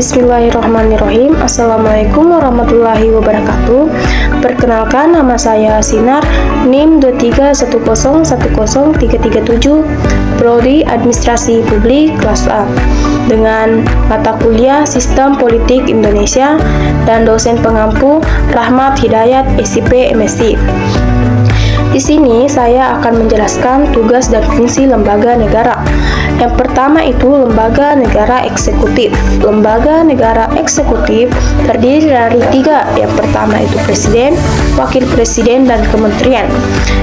Bismillahirrahmanirrahim. Assalamualaikum warahmatullahi wabarakatuh. Perkenalkan, nama saya Sinar, NIM 231010337, Prodi Administrasi Publik kelas A, dengan mata kuliah Sistem Politik Indonesia dan dosen pengampu Rahmat Hidayat, SIP MSc. Di sini saya akan menjelaskan tugas dan fungsi lembaga negara. Yang pertama itu lembaga negara eksekutif. Lembaga negara eksekutif terdiri dari 3. Yang pertama itu presiden, wakil presiden, dan kementerian.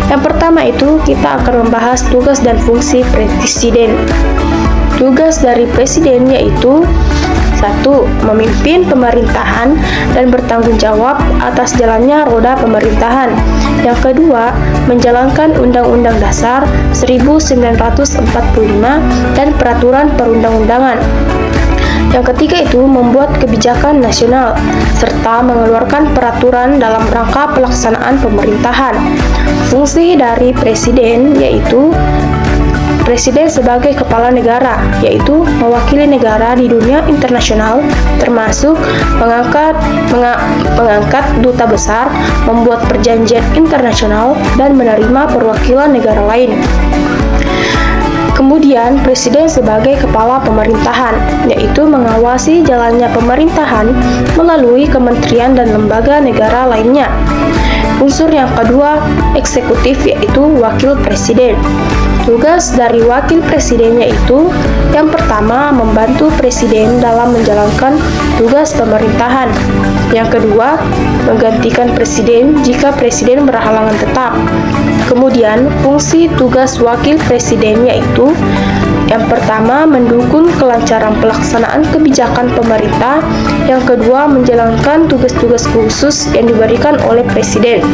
Yang pertama itu kita akan membahas tugas dan fungsi presiden. Tugas dari presiden yaitu 1. Memimpin pemerintahan dan bertanggung jawab atas jalannya roda pemerintahan. Yang kedua, menjalankan Undang-Undang Dasar 1945 dan peraturan perundang-undangan. Yang ketiga itu membuat kebijakan nasional serta mengeluarkan peraturan dalam rangka pelaksanaan pemerintahan. Fungsi dari presiden yaitu presiden sebagai kepala negara, yaitu mewakili negara di dunia internasional, termasuk mengangkat duta besar, membuat perjanjian internasional, dan menerima perwakilan negara lain. Kemudian, presiden sebagai kepala pemerintahan, yaitu mengawasi jalannya pemerintahan melalui kementerian dan lembaga negara lainnya. Unsur yang kedua, eksekutif, yaitu wakil presiden. Tugas dari wakil presiden yaitu yang pertama, membantu presiden dalam menjalankan tugas pemerintahan. Yang kedua, menggantikan presiden jika presiden berhalangan tetap. Kemudian, fungsi tugas wakil presiden yaitu yang pertama, mendukung kelancaran pelaksanaan kebijakan pemerintah. Yang kedua, menjalankan tugas-tugas khusus yang diberikan oleh presiden.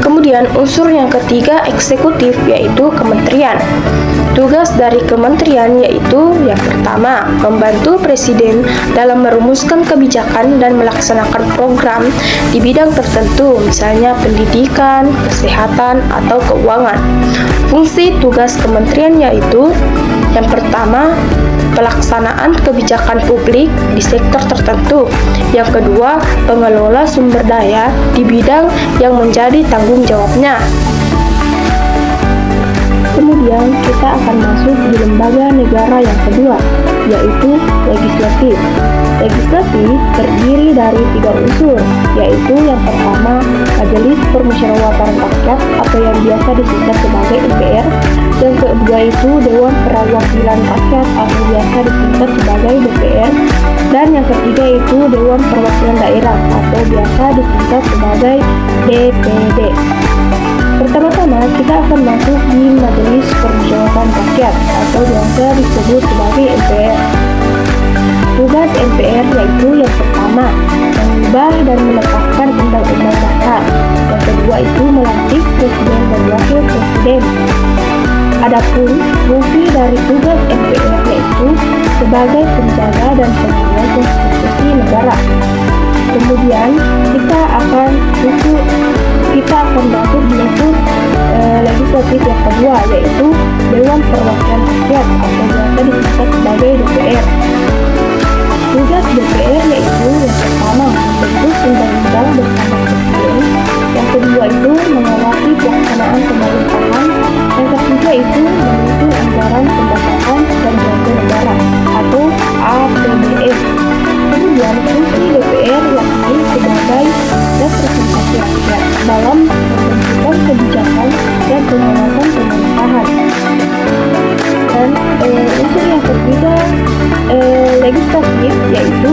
Kemudian unsur yang ketiga, eksekutif, yaitu kementerian. Tugas dari kementerian yaitu yang pertama, membantu presiden dalam merumuskan kebijakan dan melaksanakan program di bidang tertentu, misalnya pendidikan, kesehatan, atau keuangan. Fungsi tugas kementerian yaitu yang pertama, pelaksanaan kebijakan publik di sektor tertentu. Yang kedua, pengelola sumber daya di bidang yang menjadi tanggung jawabnya. Kemudian kita akan masuk di lembaga negara yang kedua, yaitu legislatif. Legislatif terdiri dari 3 unsur, yaitu yang pertama, Majelis Permusyawaratan Rakyat atau yang biasa disingkat sebagai MPR. Yang kedua itu Dewan Perwakilan Rakyat atau biasa disingkat sebagai DPR. Dan yang ketiga itu Dewan Perwakilan Daerah atau biasa disingkat sebagai DPD. Pertama-tama kita akan masuk di Majelis Permusyawaratan Rakyat atau biasa disebut sebagai MPR. Tugas MPR yaitu yang pertama, mengubah dan menetapkan undang-undang dasar. Yang kedua itu melantik presiden dan wakil presiden. Adapun fungsi dari tugas MPR yaitu sebagai penjaga dan pengawal konstitusi negara. Kemudian kita akan masuk di unsur legislatif yang kedua, yaitu Dewan Perwakilan Rakyat atau biasa disingkat sebagai DPR. Tugas DPR yaitu yang pertama, membentuk undang-undang bersama presiden. Yang kedua itu mengawasi pelaksanaan pemerintahan. Yang ketiga itu menyusun anggaran pendapatan dan belanja negara atau APBN. Kemudian fungsi DPR yakni sebagai representasi rakyat dalam menentukan kebijakan dan pengawasan pemerintahan. Dan unsur yang ketiga legislatif yaitu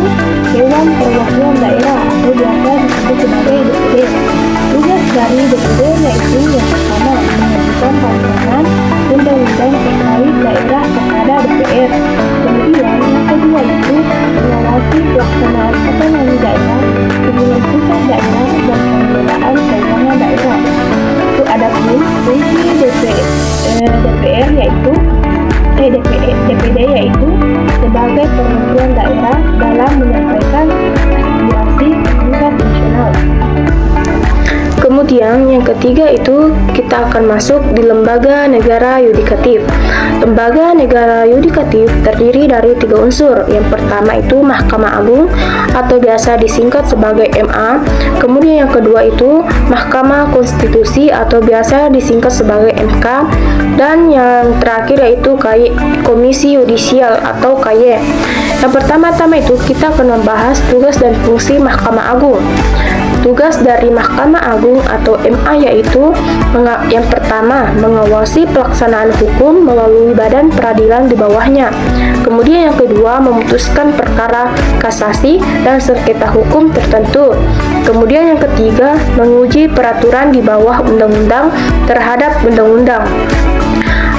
Dewan Perwakilan Daerah atau biasa disebut sebagai DPD. Tugas dari DPD yaitu yang pertama, mengajukan rancangan undang-undang terkait daerah kepada DPR. Kemudian yang kedua itu mengawasi pelaksanaan otonomi daerah, hubungan pusat daerah, dan pengelolaan keuangan daerah. Itu adapun fungsi DPR yaitu DPD yaitu sebagai perwakilan daerah dalam menyampaikan aspirasi tingkat nasional. Kemudian yang ketiga itu kita akan masuk di lembaga negara yudikatif. Lembaga negara yudikatif terdiri dari 3 unsur. Yang pertama itu Mahkamah Agung atau biasa disingkat sebagai MA. Kemudian yang kedua itu Mahkamah Konstitusi atau biasa disingkat sebagai MK. Dan yang terakhir yaitu Komisi Yudisial atau KY. Yang pertama-tama itu kita akan membahas tugas dan fungsi Mahkamah Agung. Tugas dari Mahkamah Agung atau MA yaitu yang pertama, mengawasi pelaksanaan hukum melalui badan peradilan di bawahnya. Kemudian yang kedua, memutuskan perkara kasasi dan sengketa hukum tertentu. Kemudian yang ketiga, menguji peraturan di bawah undang-undang terhadap undang-undang.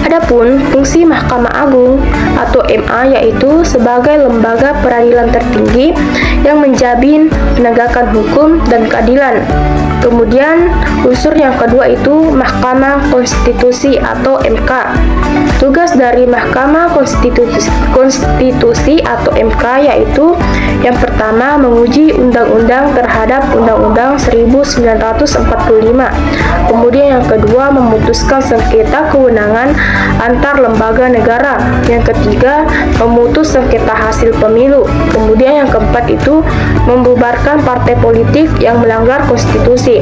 Adapun fungsi Mahkamah Agung atau MA yaitu sebagai lembaga peradilan tertinggi yang menjamin penegakan hukum dan keadilan. Kemudian unsur yang kedua itu Mahkamah Konstitusi atau MK. Tugas dari Mahkamah Konstitusi atau MK yaitu yang pertama, menguji undang-undang terhadap Undang-Undang 1945. Kemudian yang kedua, memutuskan sengketa kewenangan antar lembaga negara. Yang ketiga, memutus sengketa hasil pemilu. Kemudian yang keempat itu membubarkan partai politik yang melanggar konstitusi.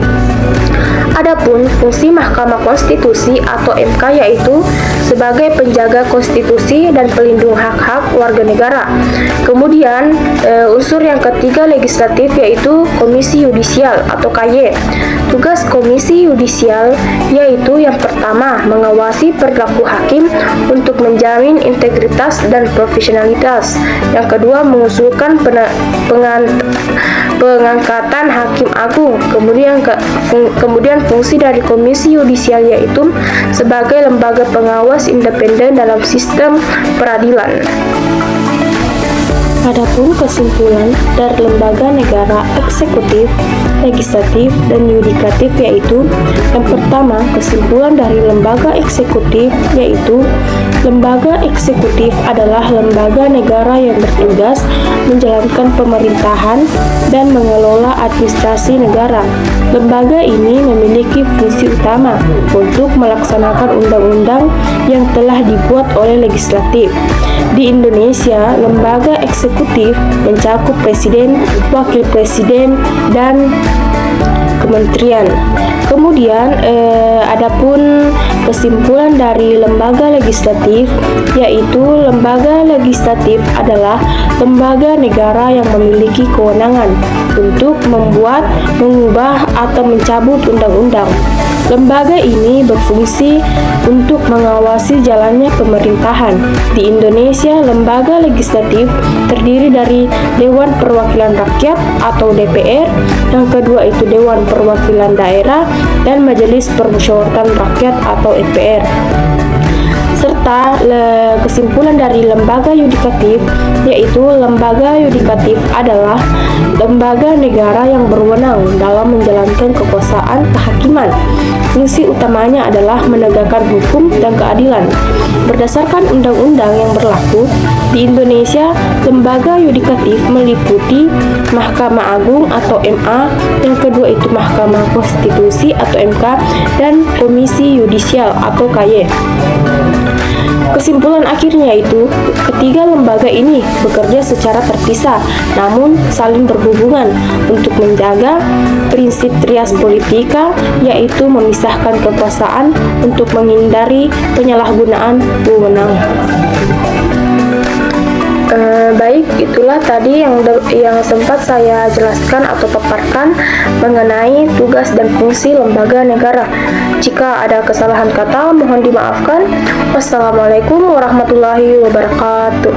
Adapun fungsi Mahkamah Konstitusi atau MK yaitu sebagai penjaga konstitusi dan pelindung hak-hak warga negara. Kemudian unsur yang ketiga legislatif yaitu Komisi Yudisial atau KY. Tugas Komisi Yudisial yaitu yang pertama, mengawasi perilaku hakim untuk menjamin integritas dan profesionalitas. Yang kedua, mengusulkan pengangkatan hakim agung. Kemudian fungsi dari Komisi Yudisial yaitu sebagai lembaga pengawas independen dalam sistem peradilan. Adapun kesimpulan dari lembaga negara eksekutif, legislatif, dan yudikatif yaitu yang pertama, kesimpulan dari lembaga eksekutif yaitu lembaga eksekutif adalah lembaga negara yang bertugas menjalankan pemerintahan dan mengelola administrasi negara. Lembaga ini memiliki fungsi utama untuk melaksanakan undang-undang yang telah dibuat oleh legislatif. Di Indonesia, lembaga eksekutif mencakup presiden, wakil presiden, dan kementerian. Kemudian adapun kesimpulan dari lembaga legislatif yaitu lembaga legislatif adalah lembaga negara yang memiliki kewenangan untuk membuat, mengubah, atau mencabut undang-undang. Lembaga ini berfungsi untuk mengawasi jalannya pemerintahan. Di Indonesia, lembaga legislatif terdiri dari Dewan Perwakilan Rakyat atau DPR, yang kedua itu Dewan Perwakilan Daerah, dan Majelis Permusyawaratan Rakyat atau MPR. Serta kesimpulan dari lembaga yudikatif yaitu lembaga yudikatif adalah lembaga negara yang berwenang dalam menjalankan kekuasaan kehakiman. Fungsi utamanya adalah menegakkan hukum dan keadilan. Berdasarkan undang-undang yang berlaku di Indonesia, lembaga yudikatif meliputi Mahkamah Agung atau MA, yang kedua itu Mahkamah Konstitusi atau MK, dan Komisi Yudisial atau KY. Kesimpulan akhirnya itu, ketiga lembaga ini bekerja secara terpisah namun saling berhubungan untuk menjaga prinsip trias politika, yaitu memisahkan kekuasaan untuk menghindari penyalahgunaan wewenang. Baik, itulah tadi yang sempat saya jelaskan atau paparkan mengenai tugas dan fungsi lembaga negara. Jika ada kesalahan kata, mohon dimaafkan. Wassalamualaikum warahmatullahi wabarakatuh.